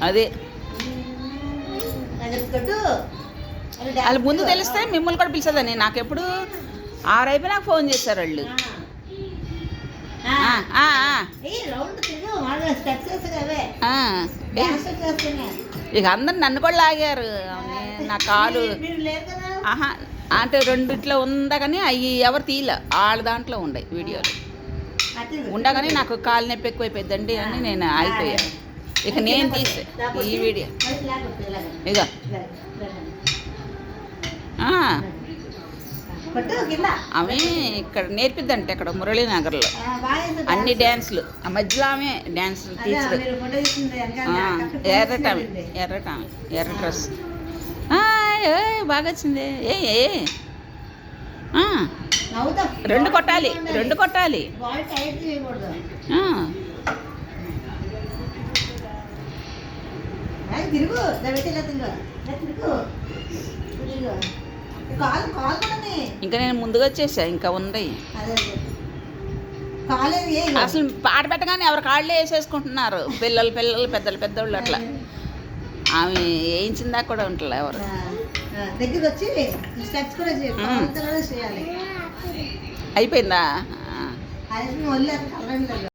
అదే వాళ్ళు ముందు తెలిస్తే మిమ్మల్ని కూడా పిలిచేదని. నాకెప్పుడు 6 అయిపోయినాక ఫోన్ చేశారు వాళ్ళు. ఇక అందరు నన్ను కూడా లాగారు. నా కాలు అంటే రెండిట్లో ఉందా కానీ అవి ఎవరు తీయలే, వాళ్ళ దాంట్లో ఉండే వీడియోలు ఉండగానే నాకు కాలు నొప్పి ఎక్కువైపోయిందండి అని నేను ఆగిపోయాను. ఇక నేను తీసే ఈ వీడియో ఇక ఆమె ఇక్కడ నేర్పిద్దంటే ఇక్కడ మురళీనగర్లో అన్ని డ్యాన్సులు. ఆ మధ్యలో ఆమె డ్యాన్సులు టీచర్. ఎర్రటామె ఎర్ర డ్రెస్ బాగా వచ్చింది. రెండు కొట్టాలి. ఇంకా నేను ముందుగా వచ్చేసా. ఇంకా ఉంది అసలు పాట పెట్టగానే ఎవరి కాళ్ళే వేసేసుకుంటున్నారు. పిల్లలు పెద్దోళ్ళు అట్లా. ఆమె వేయించిందాక కూడా ఉంటలే ఎవరు. అయిపోయిందా?